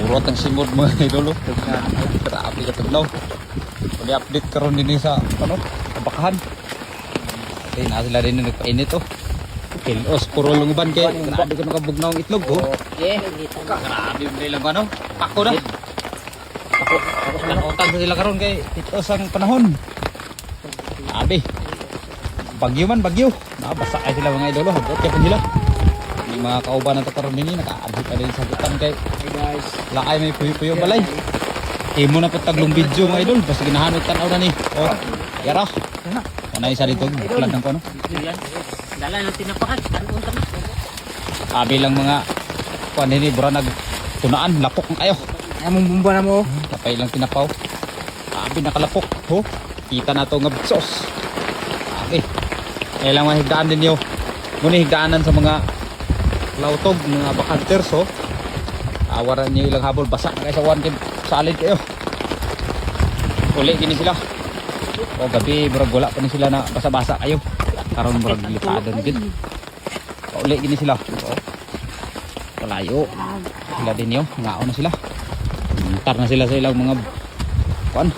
Urot ang simod mga idol. Grabe ka taglaw. Pwede update karon din sa ano, kabakahan. Okay, na sila din nagpainit oh. Kilos puro lunguban kay grabe ko nakabugnaw ang itlog oh. Okay. Grabe mo nilang ano, pako na. Ako utang sa sila karon kay ito sang panahon. Grabe. Bagyo man bagyo. Nabasa ay sila mga idolo, habot kay sila. May mga kauban na to karon din nakaabot pa din sa gutan kay Hey guys. lakay may puyo-puyo balay. Imo na po taglong video mga idol, basta ginahanod tanaw na ni. Oh, yara. Ano isa dito, buklan ng kono. Dala natin napakan. Ano ta? Sabi lang mga kuan ini bura nagtunaan, lapok ng kayo. Among bumba na mo. Kapay lang tinapaw. Sabi nakalapok. Oh, kita na to nga sos. Sabi. Eh lang mahigdaan din yo. Muna higdaanan sa mga lautog, mga bakanters oh. Awaran niyo ilang habol basa na kayo sa one salid kayo. Uli gini sila. O gabi murag wala pa ni sila na basa-basa kayo. Karon murag lipado gid. Uli gini sila. O. Kalayo. Sila din yo, ngao na sila. Muntar na sila sa ilang mga kuan.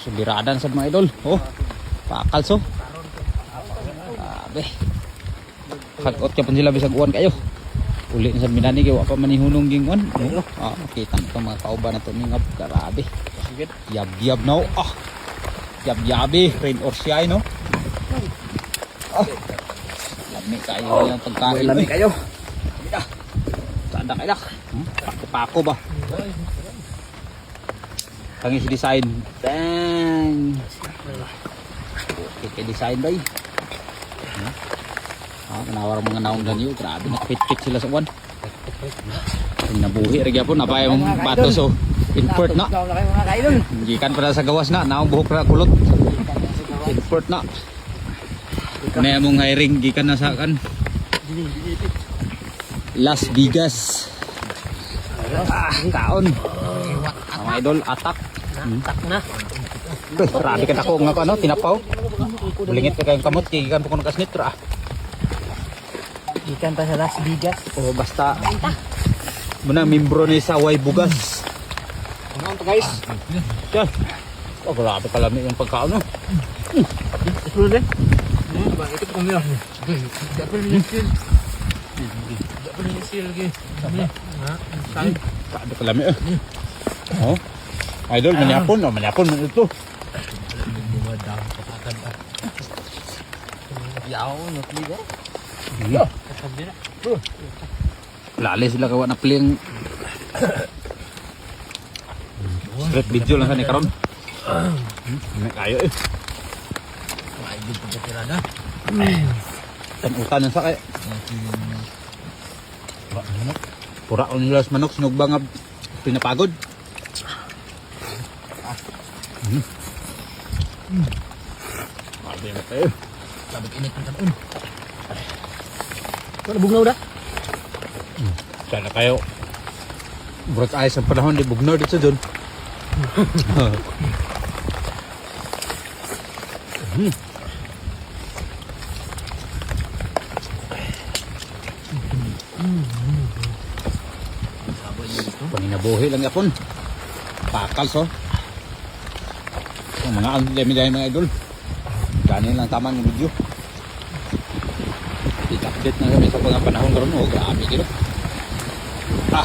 Subiradan sa mga idol. Oh. Pakalso. Abe. Hagot ka pa sila bisag uwan kayo. Uli sa minani kay wa pa manihunong gingon. Ah, makita nito mga kauban na to nga grabe. Yab-yab no. Ah. Yab-yabi, rain or shine no. Ah. Lami kayo yung pagkain. Lami kayo. Saan kayo dak? Pako ba? Tangis design. Bang. Okay, design ba eh? Kanawar mga naong ganyo, grabe nakapit-pit sila sa uwan. Nabuhi rin po, napaya mong bato so import na. Gikan pala sa gawas na, naong buhok na kulot. Import na. Kaya mong hiring, gikan na sa kan. Las Vegas. Kaon. Mga idol, atak. Tak na. Grabe ka na ko nga ano, tinapaw. Bulingit ka kayong kamot, gikan po ko nakasnit ra. Ikan pa sa Las Vegas. O basta muna membro ni Saway Bugas. Ano to guys? Yan. Oh, grabe kalami yung pagkaon no. Ito din. Ba ito ko mira. Dapat ni skill. Dapat ni skill lagi. Ha? Sang. Grabe kalami eh. Oh. Idol manyapon, oh manyapon man ito. Yaw, nakliga. Lali sila kawa na pling. Straight video lang sa ni karon. May kayo eh. Maigid pa tira na. Tanutan sa kay. Pura on nila sa manok sinugbangab pinapagod. Grabe na tayo. Sabik init ng taon. Wala bugnaw da? Sana kayo. Bright eyes ang panahon di bugnaw dito dun. Paninabuhi lang yapon. Pakal so. Ang mga dami-dami mga idol. Ganin lang tama ng video. I-update na kami sa mga panahon karon oh, grabe dito. Ah,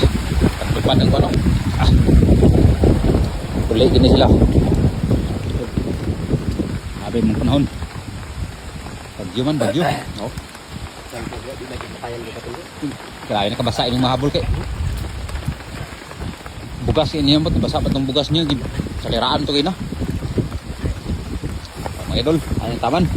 pagtupan ng ano. Ah. Uli gini sila. Sabi mong panahon. Bagyo man, bagyo. Oh. Grabe nakabasa yung mahabol kay. Bugas ini yung basa pa tong bugas niya. Saliraan to kayo na. Mga idol, ayun taman.